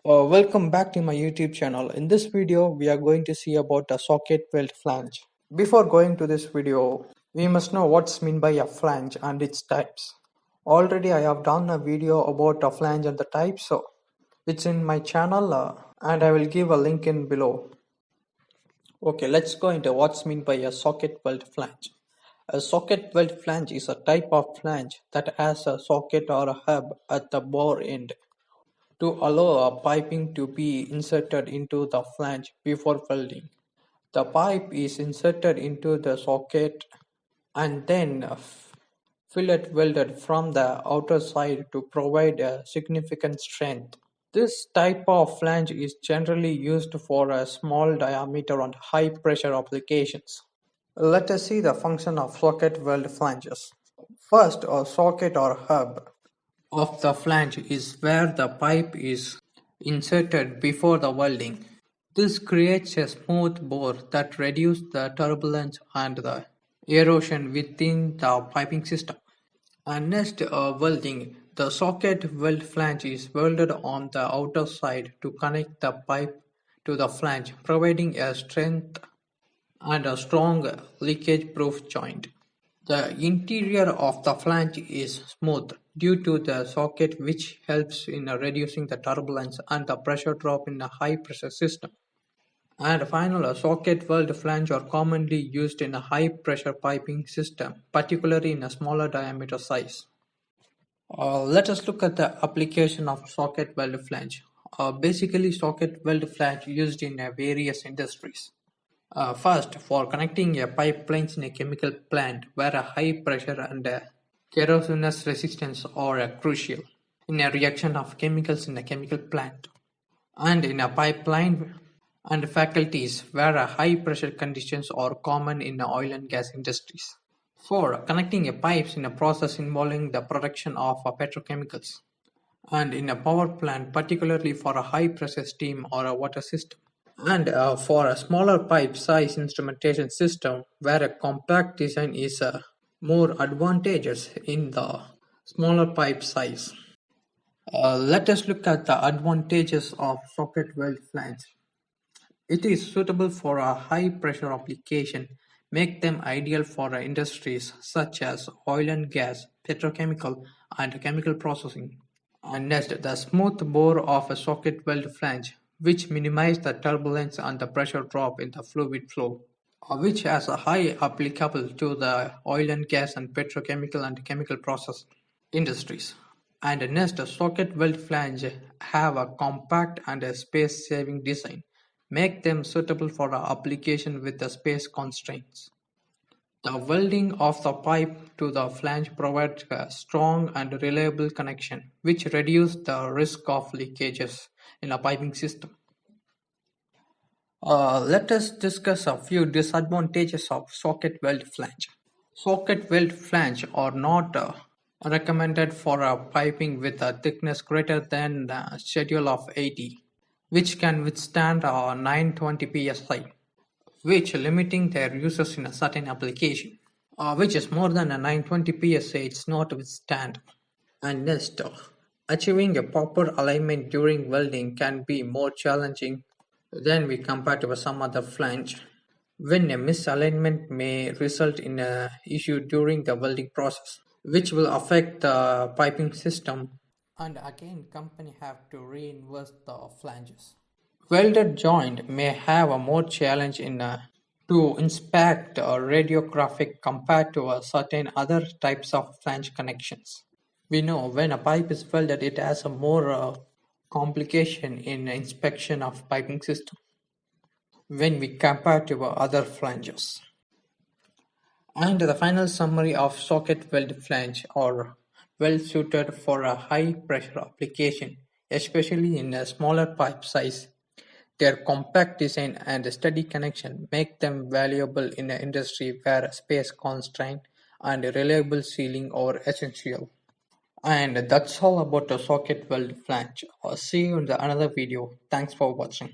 Welcome back to my YouTube channel. In this video, we are going to see about a socket weld flange. Before going to this video, we must know what's meant by a flange and its types. Already I have done a video about a flange and the types, so it's in my channel and I will give a link in below. Okay, let's go into what's meant by a socket weld flange. A socket weld flange is a type of flange that has a socket or a hub at the bore end to allow a piping to be inserted into the flange before welding. The pipe is inserted into the socket and then fillet welded from the outer side to provide a significant strength. This type of flange is generally used for a small diameter and high pressure applications. Let us see the function of socket weld flanges. First, a socket or hub of the flange is where the pipe is inserted before the welding. This creates a smooth bore that reduces the turbulence and the erosion within the piping system. And next, welding. The socket weld flange is welded on the outer side to connect the pipe to the flange, providing a strength and a strong leakage-proof joint. The interior of the flange is smooth due to the socket, which helps in reducing the turbulence and the pressure drop in a high pressure system. And finally, a socket weld flange are commonly used in a high pressure piping system, particularly in a smaller diameter size. Let us look at the application of socket weld flange. Basically, socket weld flange used in various industries. First, for connecting a pipelines in a chemical plant where a high pressure and corrosion resistance are crucial in a reaction of chemicals in a chemical plant, and in a pipeline and faculties where a high pressure conditions are common in the oil and gas industries. For connecting a pipes in a process involving the production of petrochemicals, and in a power plant, particularly for a high pressure steam or a water system. And for a smaller pipe size instrumentation system where a compact design is more advantageous in the smaller pipe size. Let us look at the advantages of socket weld flange. It is suitable for a high pressure application, make them ideal for industries such as oil and gas, petrochemical and chemical processing. And next, the smooth bore of a socket weld flange, which minimize the turbulence and the pressure drop in the fluid flow, which has a high applicable to the oil and gas and petrochemical and chemical process industries. And next, a socket weld flange have a compact and a space-saving design, make them suitable for application with the space constraints. The welding of the pipe to the flange provides a strong and reliable connection, which reduces the risk of leakages in a piping system. Let us discuss a few disadvantages of socket weld flange. Socket weld flange are not recommended for piping with a thickness greater than the schedule of 80, which can withstand 920 psi, which limiting their uses in a certain application, which is more than a 920 psi it's not withstand. And next, achieving a proper alignment during welding can be more challenging than we compare to some other flange, when a misalignment may result in an issue during the welding process, which will affect the piping system. And again, company have to reinvest the flanges. Welded joint may have a more challenge in to inspect radiographic compared to certain other types of flange connections. We know when a pipe is welded, it has a more complication in inspection of piping system when we compare to other flanges. And the final summary of socket weld flange are well suited for a high pressure application, especially in a smaller pipe size. Their compact design and steady connection make them valuable in an industry where space constraint and reliable sealing are essential. And that's all about the socket weld flange. See you in the another video. Thanks for watching.